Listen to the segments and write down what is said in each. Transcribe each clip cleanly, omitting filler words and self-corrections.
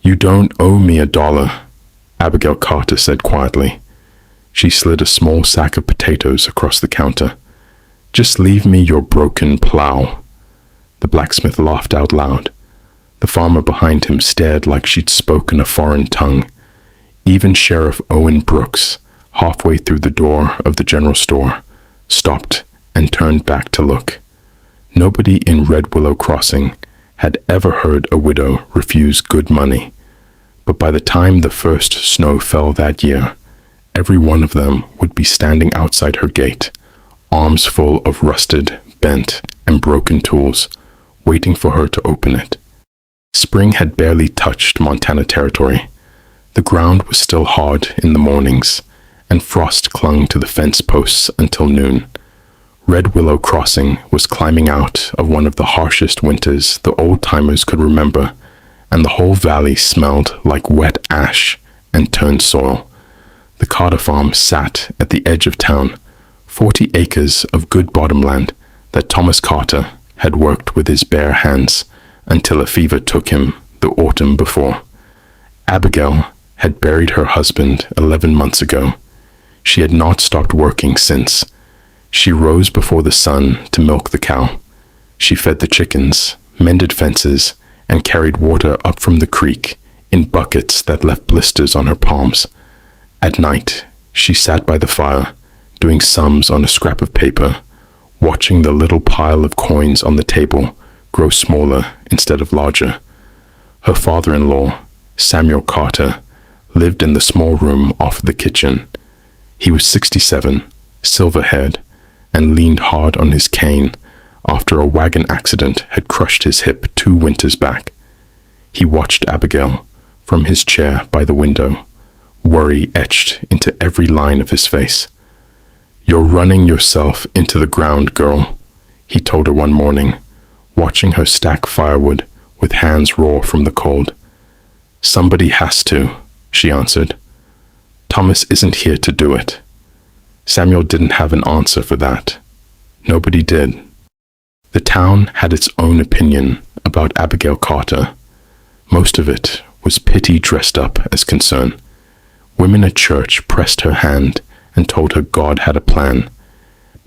"You don't owe me $1, Abigail Carter said quietly. She slid a small sack of potatoes across the counter. "Just leave me your broken plow." The blacksmith laughed out loud. The farmer behind him stared like she'd spoken a foreign tongue. Even Sheriff Owen Brooks, halfway through the door of the general store, stopped and turned back to look. Nobody in Red Willow Crossing had ever heard a widow refuse good money. But by the time the first snow fell that year, every one of them would be standing outside her gate, arms full of rusted, bent, and broken tools, waiting for her to open it. Spring had barely touched Montana territory. The ground was still hard in the mornings, and frost clung to the fence posts until noon. Red Willow Crossing was climbing out of one of the harshest winters the old-timers could remember, and the whole valley smelled like wet ash and turned soil. The Carter farm sat at the edge of town, 40 acres of good bottomland that Thomas Carter had worked with his bare hands until a fever took him the autumn before. Abigail had buried her husband 11 months ago. She had not stopped working since. She rose before the sun to milk the cow. She fed the chickens, mended fences, and carried water up from the creek in buckets that left blisters on her palms. At night, she sat by the fire, doing sums on a scrap of paper, watching the little pile of coins on the table grow smaller instead of larger. Her father-in-law, Samuel Carter, lived in the small room off the kitchen. He was 67, silver-haired, and leaned hard on his cane after a wagon accident had crushed his hip 2 winters back. He watched Abigail from his chair by the window, worry etched into every line of his face. "You're running yourself into the ground, girl," he told her one morning, watching her stack firewood with hands raw from the cold. "Somebody has to," she answered. "Thomas isn't here to do it." Samuel didn't have an answer for that. Nobody did. The town had its own opinion about Abigail Carter. Most of it was pity dressed up as concern. Women at church pressed her hand and told her God had a plan.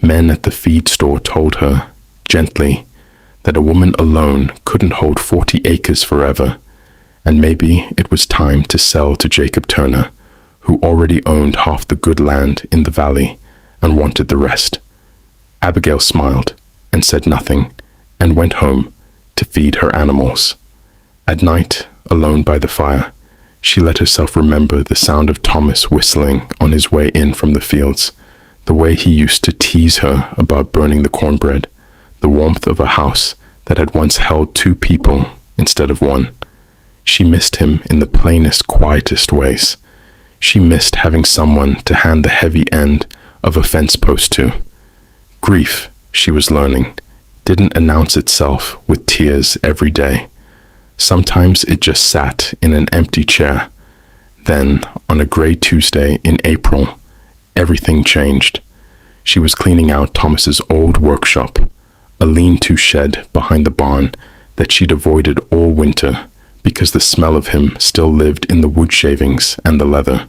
Men at the feed store told her, gently, that a woman alone couldn't hold 40 acres forever, and maybe it was time to sell to Jacob Turner, who already owned half the good land in the valley and wanted the rest. Abigail smiled and said nothing and went home to feed her animals. At night, alone by the fire, she let herself remember the sound of Thomas whistling on his way in from the fields, the way he used to tease her about burning the cornbread, the warmth of a house that had once held 2 people instead of 1. She missed him in the plainest, quietest ways. She missed having someone to hand the heavy end of a fence post to. Grief, she was learning, didn't announce itself with tears every day. Sometimes it just sat in an empty chair. Then, on a gray Tuesday in April, everything changed. She was cleaning out Thomas's old workshop, a lean-to shed behind the barn that she'd avoided all winter because the smell of him still lived in the wood shavings and the leather.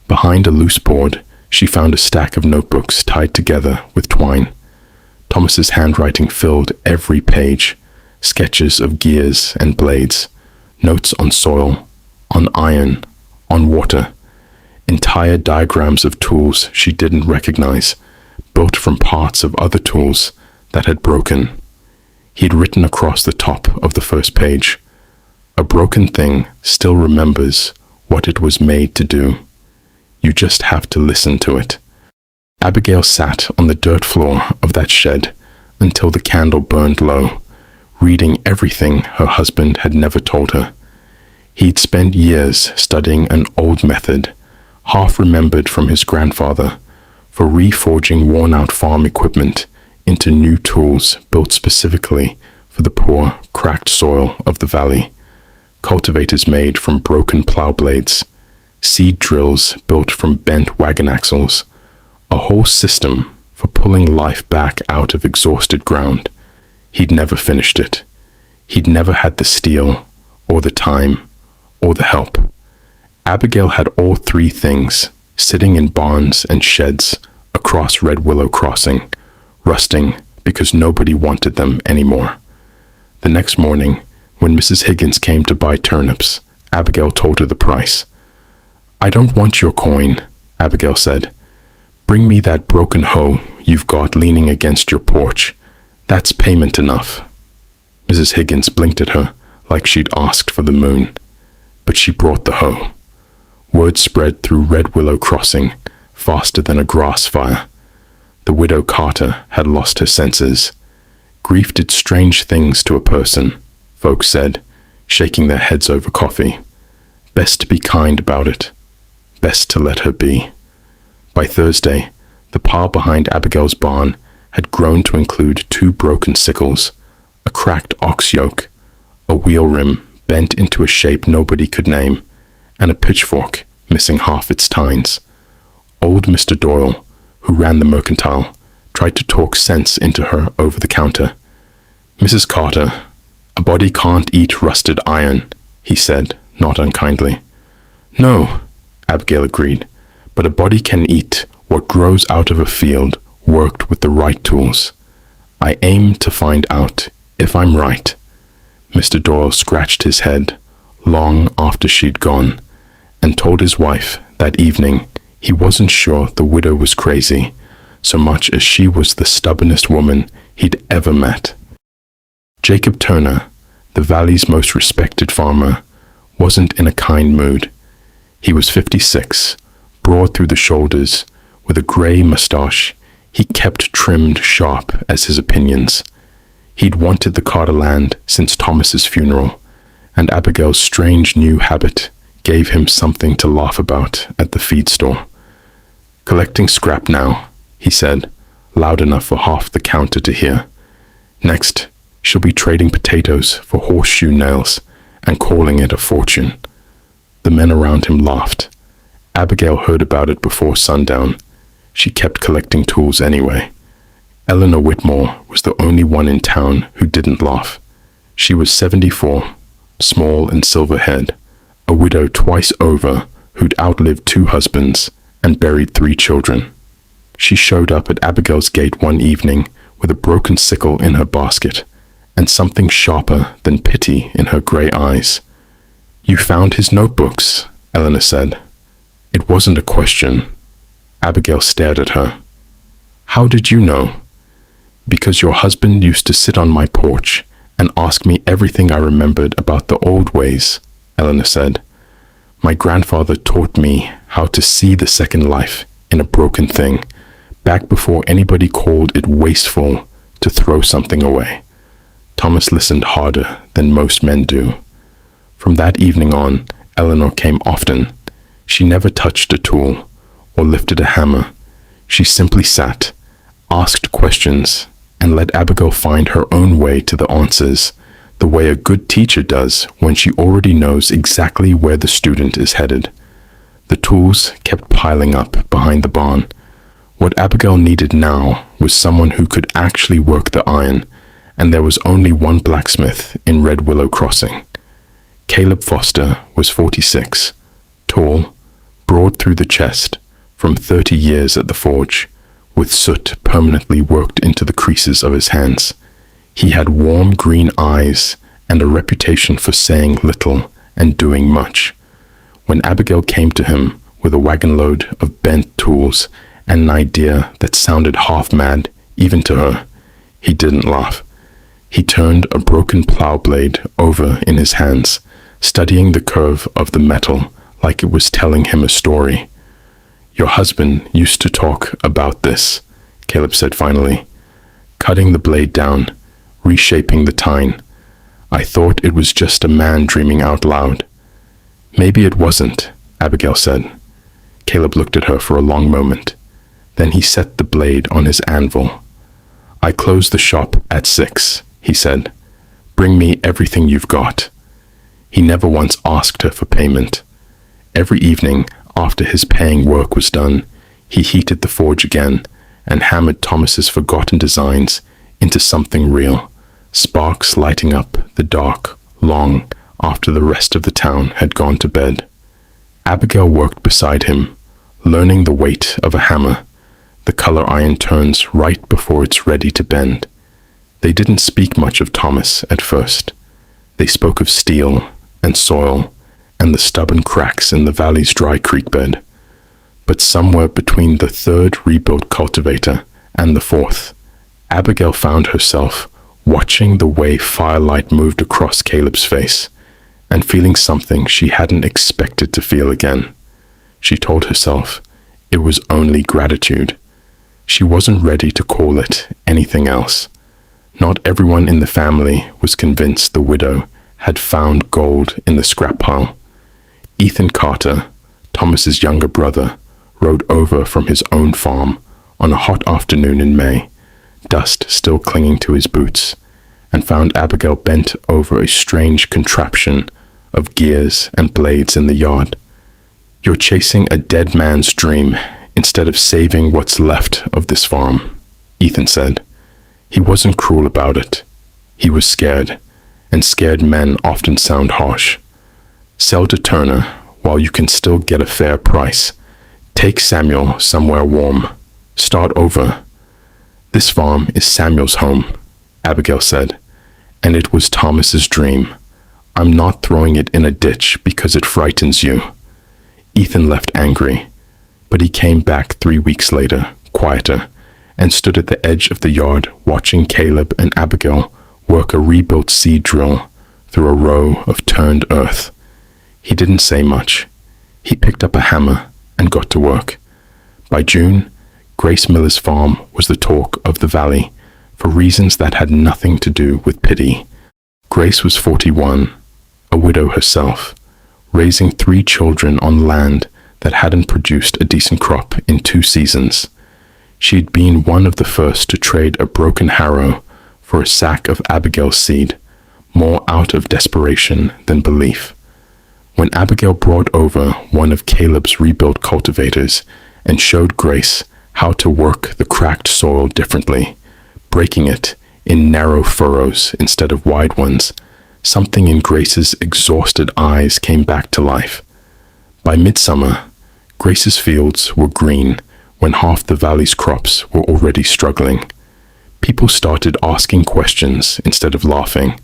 Behind a loose board, she found a stack of notebooks tied together with twine. Thomas's handwriting filled every page, sketches of gears and blades, notes on soil, on iron, on water, entire diagrams of tools she didn't recognize, built from parts of other tools that had broken. He'd written across the top of the first page, "A broken thing still remembers what it was made to do. You just have to listen to it." Abigail sat on the dirt floor of that shed until the candle burned low, reading everything her husband had never told her. He'd spent years studying an old method, half remembered from his grandfather, for reforging worn-out farm equipment into new tools built specifically for the poor, cracked soil of the valley. Cultivators made from broken plow blades, seed drills built from bent wagon axles, a whole system for pulling life back out of exhausted ground. He'd never finished it. He'd never had the steel, or the time, or the help. Abigail had all three things, sitting in barns and sheds across Red Willow Crossing, rusting because nobody wanted them anymore. The next morning, when Mrs. Higgins came to buy turnips, Abigail told her the price. "I don't want your coin," Abigail said. "Bring me that broken hoe you've got leaning against your porch. That's payment enough." Mrs. Higgins blinked at her like she'd asked for the moon, but she brought the hoe. Word spread through Red Willow Crossing faster than a grass fire. The widow Carter had lost her senses. Grief did strange things to a person, folks said, shaking their heads over coffee. Best to be kind about it. Best to let her be. By Thursday, the pile behind Abigail's barn had grown to include 2 broken sickles, a cracked ox yoke, a wheel rim bent into a shape nobody could name, and a pitchfork missing half its tines. Old Mr. Doyle, who ran the mercantile, tried to talk sense into her over the counter. "Mrs. Carter, a body can't eat rusted iron," he said, not unkindly. "No," Abigail agreed, "but a body can eat what grows out of a field worked with the right tools. I aim to find out if I'm right." Mr. Doyle scratched his head long after she'd gone and told his wife that evening he wasn't sure the widow was crazy so much as she was the stubbornest woman he'd ever met. Jacob Turner, the valley's most respected farmer, wasn't in a kind mood. He was 56, broad through the shoulders, with a grey moustache he kept trimmed sharp as his opinions. He'd wanted the Carter land since Thomas's funeral, and Abigail's strange new habit gave him something to laugh about at the feed store. "Collecting scrap now," he said, loud enough for half the counter to hear. "Next, she'll be trading potatoes for horseshoe nails and calling it a fortune." The men around him laughed. Abigail heard about it before sundown. She kept collecting tools anyway. Eleanor Whitmore was the only one in town who didn't laugh. She was 74, small and silver-haired, a widow twice over who'd outlived 2 husbands and buried 3 children. She showed up at Abigail's gate one evening with a broken sickle in her basket and something sharper than pity in her grey eyes. "You found his notebooks," Eleanor said. It wasn't a question. Abigail stared at her. "How did you know?" "Because your husband used to sit on my porch and ask me everything I remembered about the old ways," Eleanor said. "My grandfather taught me how to see the second life in a broken thing, back before anybody called it wasteful to throw something away." Thomas listened harder than most men do. From that evening on, Eleanor came often. She never touched a tool or lifted a hammer. She simply sat, asked questions, and let Abigail find her own way to the answers, the way a good teacher does when she already knows exactly where the student is headed. The tools kept piling up behind the barn. What Abigail needed now was someone who could actually work the iron, and there was only one blacksmith in Red Willow Crossing. Caleb Foster was 46, tall, broad through the chest, from 30 years at the forge, with soot permanently worked into the creases of his hands. He had warm green eyes and a reputation for saying little and doing much. When Abigail came to him with a wagon load of bent tools and an idea that sounded half mad even to her, he didn't laugh. He turned a broken plow blade over in his hands, studying the curve of the metal like it was telling him a story. "Your husband used to talk about this," Caleb said finally, cutting the blade down, reshaping the tine. "I thought it was just a man dreaming out loud." "Maybe it wasn't," Abigail said. Caleb looked at her for a long moment. Then he set the blade on his anvil. "I close the shop at 6, he said. "Bring me everything you've got." He never once asked her for payment. Every evening, after his paying work was done, he heated the forge again and hammered Thomas's forgotten designs into something real, sparks lighting up the dark, long, after the rest of the town had gone to bed. Abigail worked beside him, learning the weight of a hammer. The color iron turns right before it's ready to bend. They didn't speak much of Thomas at first. They spoke of steel and soil and the stubborn cracks in the valley's dry creek bed. But somewhere between the third rebuilt cultivator and the fourth, Abigail found herself watching the way firelight moved across Caleb's face and feeling something she hadn't expected to feel again. She told herself it was only gratitude. She wasn't ready to call it anything else. Not everyone in the family was convinced the widow had found gold in the scrap pile. Ethan Carter, Thomas's younger brother, rode over from his own farm on a hot afternoon in May, dust still clinging to his boots, and found Abigail bent over a strange contraption of gears and blades in the yard. "You're chasing a dead man's dream instead of saving what's left of this farm," Ethan said. He wasn't cruel about it. He was scared, and scared men often sound harsh. "Sell to Turner while you can still get a fair price. Take Samuel somewhere warm. Start over." "This farm is Samuel's home," Abigail said, "and it was Thomas's dream. I'm not throwing it in a ditch because it frightens you." Ethan left angry, but he came back 3 weeks later, quieter, and stood at the edge of the yard watching Caleb and Abigail work a rebuilt seed drill through a row of turned earth. He didn't say much. He picked up a hammer and got to work. By June, Grace Miller's farm was the talk of the valley for reasons that had nothing to do with pity. Grace was 41, a widow herself, raising 3 children on land that hadn't produced a decent crop in 2 seasons. She'd been one of the first to trade a broken harrow for a sack of Abigail's seed, more out of desperation than belief. When Abigail brought over one of Caleb's rebuilt cultivators and showed Grace how to work the cracked soil differently, breaking it in narrow furrows instead of wide ones, something in Grace's exhausted eyes came back to life. By midsummer, Grace's fields were green when half the valley's crops were already struggling. People started asking questions instead of laughing.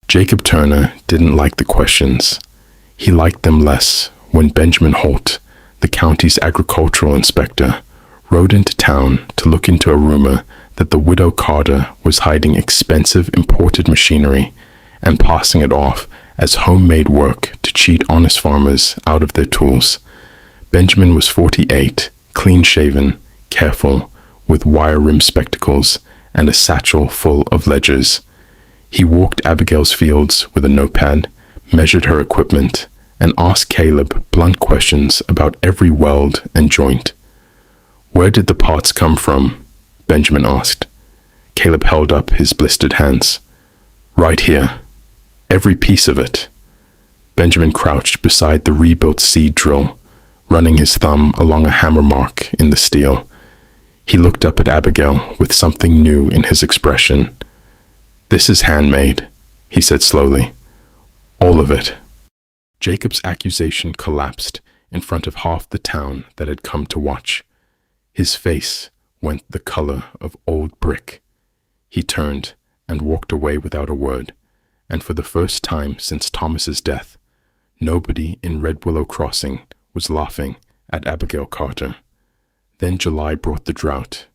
Jacob Turner didn't like the questions. He liked them less when Benjamin Holt, the county's agricultural inspector, rode into town to look into a rumor that the widow Carter was hiding expensive imported machinery and passing it off as homemade work to cheat honest farmers out of their tools. Benjamin was 48, clean-shaven, careful, with wire-rimmed spectacles and a satchel full of ledgers. He walked Abigail's fields with a notepad, measured her equipment, and asked Caleb blunt questions about every weld and joint. "Where did the parts come from?" Benjamin asked. Caleb held up his blistered hands. "Right here. Every piece of it." Benjamin crouched beside the rebuilt seed drill, running his thumb along a hammer mark in the steel. He looked up at Abigail with something new in his expression. "This is handmade," he said slowly. "All of it." Jacob's accusation collapsed in front of half the town that had come to watch. His face went the color of old brick. He turned and walked away without a word, and for the first time since Thomas's death, nobody in Red Willow Crossing was laughing at Abigail Carter. Then July brought the drought.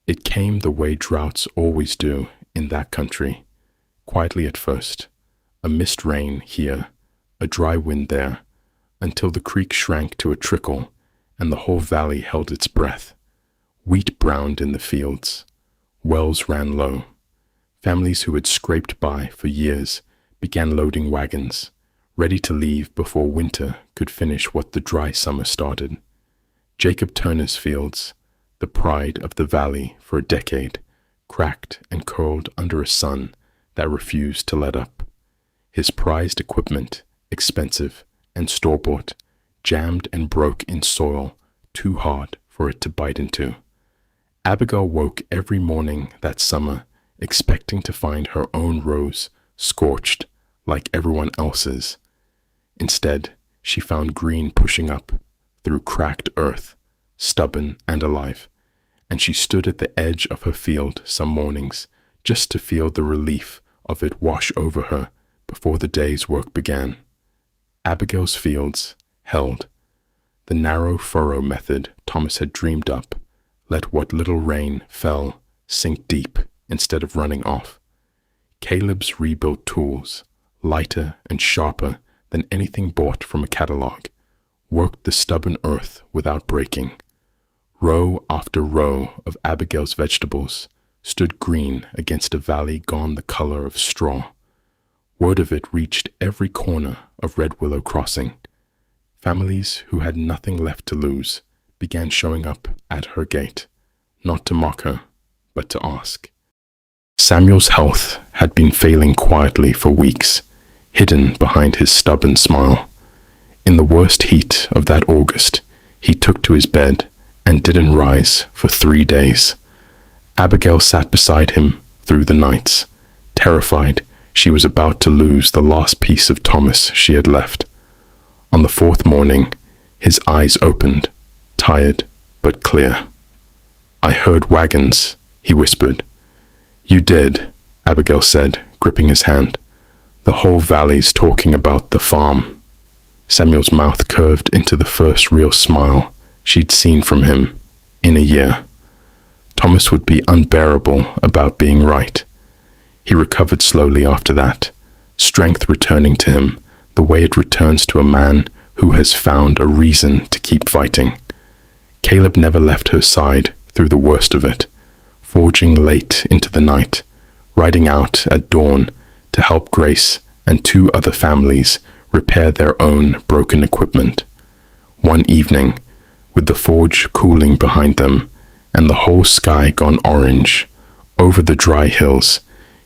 It came the way droughts always do in that country, quietly at first, a mist rain here, a dry wind there, until the creek shrank to a trickle and the whole valley held its breath. Wheat browned in the fields. Wells ran low. Families who had scraped by for years began loading wagons, ready to leave before winter could finish what the dry summer started. Jacob Turner's fields, the pride of the valley for a decade, cracked and curled under a sun that refused to let up. His prized equipment, expensive and store-bought, jammed and broke in soil too hard for it to bite into. Abigail woke every morning that summer expecting to find her own rows scorched, like everyone else's. Instead, she found green pushing up through cracked earth, stubborn and alive, and she stood at the edge of her field some mornings just to feel the relief of it wash over her before the day's work began. Abigail's fields held. The narrow furrow method Thomas had dreamed up let what little rain fell sink deep instead of running off. Caleb's rebuilt tools, lighter and sharper than anything bought from a catalog, worked the stubborn earth without breaking. Row after row of Abigail's vegetables stood green against a valley gone the color of straw. Word of it reached every corner of Red Willow Crossing. Families who had nothing left to lose began showing up at her gate, not to mock her, but to ask. Samuel's health had been failing quietly for weeks, hidden behind his stubborn smile. In the worst heat of that August, he took to his bed and didn't rise for 3 days. Abigail sat beside him through the nights, terrified she was about to lose the last piece of Thomas she had left. On the 4th morning, his eyes opened, tired but clear. "I heard wagons," he whispered. "You did," Abigail said, gripping his hand. "The whole valley's talking about the farm." Samuel's mouth curved into the first real smile she'd seen from him in a year. Thomas would be unbearable about being right. He recovered slowly after that, strength returning to him the way it returns to a man who has found a reason to keep fighting. Caleb never left her side through the worst of it, forging late into the night, riding out at dawn to help Grace and 2 other families repair their own broken equipment. One evening, with the forge cooling behind them and the whole sky gone orange, over the dry hills,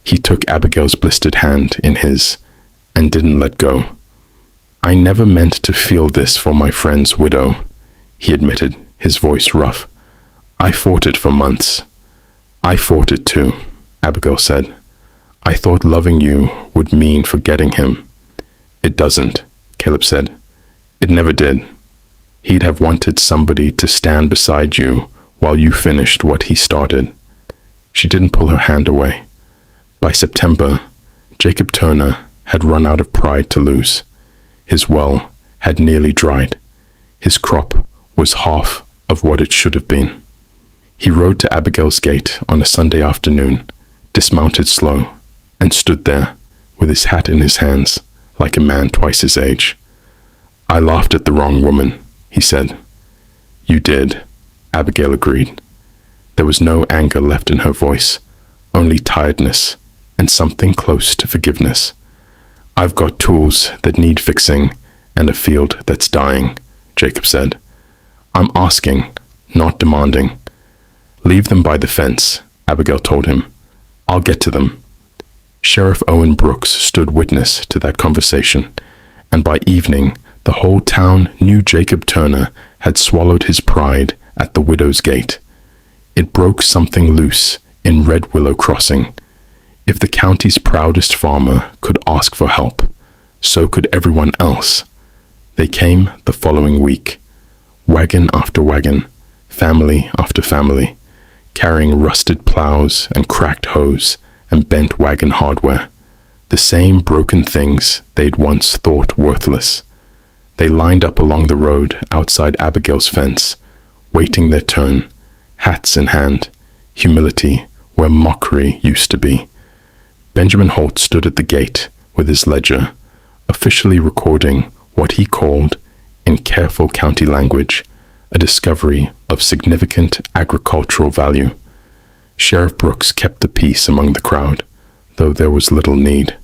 he took Abigail's blistered hand in his and didn't let go. "I never meant to feel this for my friend's widow," he admitted, his voice rough. "I fought it for months." "I fought it too," Abigail said. "I thought loving you would mean forgetting him." "It doesn't," Caleb said. "It never did. He'd have wanted somebody to stand beside you while you finished what he started." She didn't pull her hand away. By September, Jacob Turner had run out of pride to lose. His well had nearly dried. His crop was half of what it should have been. He rode to Abigail's gate on a Sunday afternoon, dismounted slow, and stood there with his hat in his hands, like a man twice his age. "I laughed at the wrong woman," he said. "You did," Abigail agreed. There was no anger left in her voice, only tiredness and something close to forgiveness. "I've got tools that need fixing and a field that's dying," Jacob said. "I'm asking, not demanding." "Leave them by the fence," Abigail told him. "I'll get to them." Sheriff Owen Brooks stood witness to that conversation, and by evening, the whole town knew Jacob Turner had swallowed his pride at the widow's gate. It broke something loose in Red Willow Crossing. If the county's proudest farmer could ask for help, so could everyone else. They came the following week, wagon after wagon, family after family, carrying rusted plows and cracked hoes and bent wagon hardware, the same broken things they'd once thought worthless. They lined up along the road outside Abigail's fence, waiting their turn, hats in hand, humility where mockery used to be. Benjamin Holt stood at the gate with his ledger, officially recording what he called, in careful county language, a discovery of significant agricultural value. Sheriff Brooks kept the peace among the crowd, though there was little need.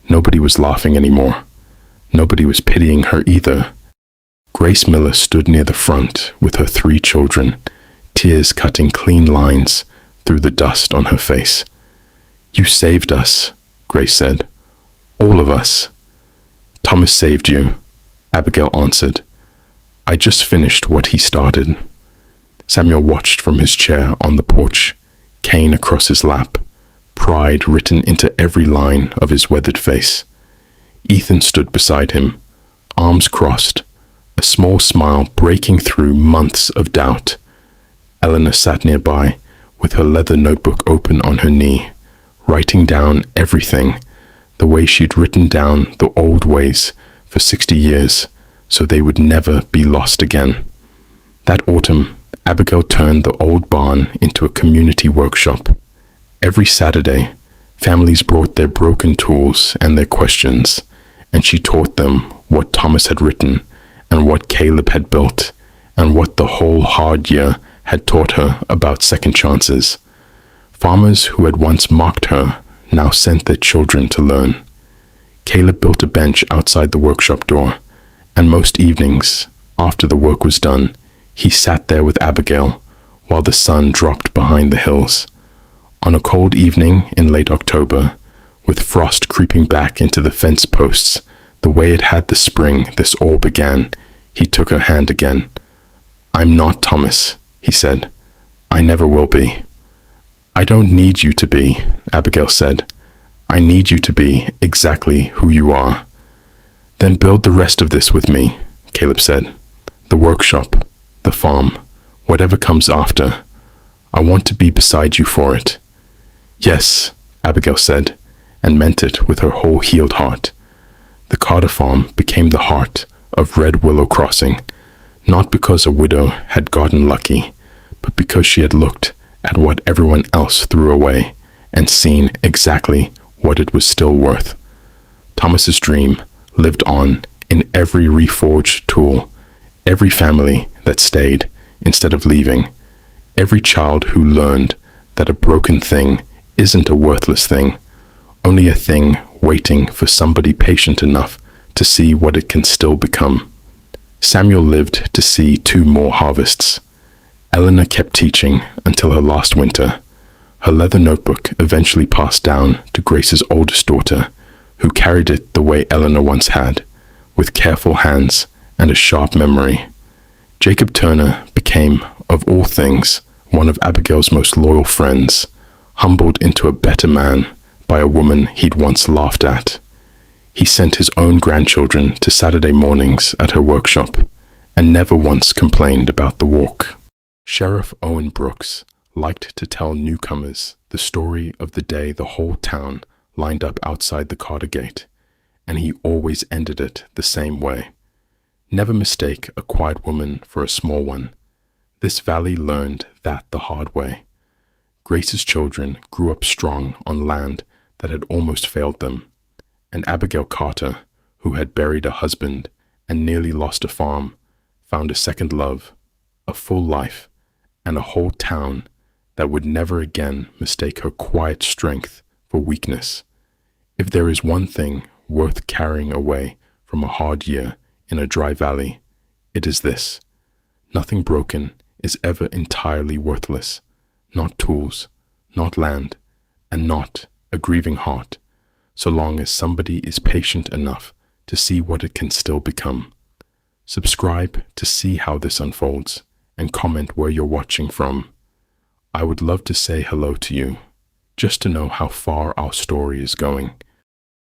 Nobody was laughing anymore. Nobody was pitying her either. Grace Miller stood near the front with her 3 children, tears cutting clean lines through the dust on her face. "You saved us," Grace said. "All of us." "Thomas saved you," Abigail answered. "I just finished what he started." Samuel watched from his chair on the porch, cane across his lap, pride written into every line of his weathered face. Ethan stood beside him, arms crossed, a small smile breaking through months of doubt. Eleanor sat nearby, with her leather notebook open on her knee, writing down everything, the way she'd written down the old ways for 60 years, so they would never be lost again. That autumn, Abigail turned the old barn into a community workshop. Every Saturday, families brought their broken tools and their questions, and she taught them what Thomas had written and what Caleb had built, and what the whole hard year had taught her about second chances. Farmers who had once mocked her now sent their children to learn. Caleb built a bench outside the workshop door, and most evenings, after the work was done, he sat there with Abigail while the sun dropped behind the hills. On a cold evening in late October, with frost creeping back into the fence posts, the way it had the spring this all began, he took her hand again. "I'm not Thomas," he said. "I never will be." "I don't need you to be," Abigail said. "I need you to be exactly who you are." "Then build the rest of this with me," Caleb said. "The workshop, the farm, whatever comes after. I want to be beside you for it." "Yes," Abigail said, and meant it with her whole healed heart. The Carter farm became the heart of Red Willow Crossing, not because a widow had gotten lucky, but because she had looked at what everyone else threw away and seen exactly what it was still worth. Thomas's dream lived on in every reforged tool, every family that stayed instead of leaving, every child who learned that a broken thing isn't a worthless thing, only a thing waiting for somebody patient enough to see what it can still become. Samuel lived to see 2 more harvests. Eleanor kept teaching until her last winter. Her leather notebook eventually passed down to Grace's oldest daughter, who carried it the way Eleanor once had, with careful hands and a sharp memory. Jacob Turner became, of all things, one of Abigail's most loyal friends, humbled into a better man by a woman he'd once laughed at. He sent his own grandchildren to Saturday mornings at her workshop, and never once complained about the walk. Sheriff Owen Brooks liked to tell newcomers the story of the day the whole town lined up outside the Carter gate, and he always ended it the same way. Never mistake a quiet woman for a small one. This valley learned that the hard way. Grace's children grew up strong on land that had almost failed them, and Abigail Carter, who had buried a husband and nearly lost a farm, found a second love, a full life, and a whole town that would never again mistake her quiet strength for weakness. If there is one thing worth carrying away from a hard year in a dry valley, it is this: nothing broken is ever entirely worthless, not tools, not land, and not a grieving heart, so long as somebody is patient enough to see what it can still become. Subscribe to see how this unfolds, and comment where you're watching from. I would love to say hello to you, just to know how far our story is going.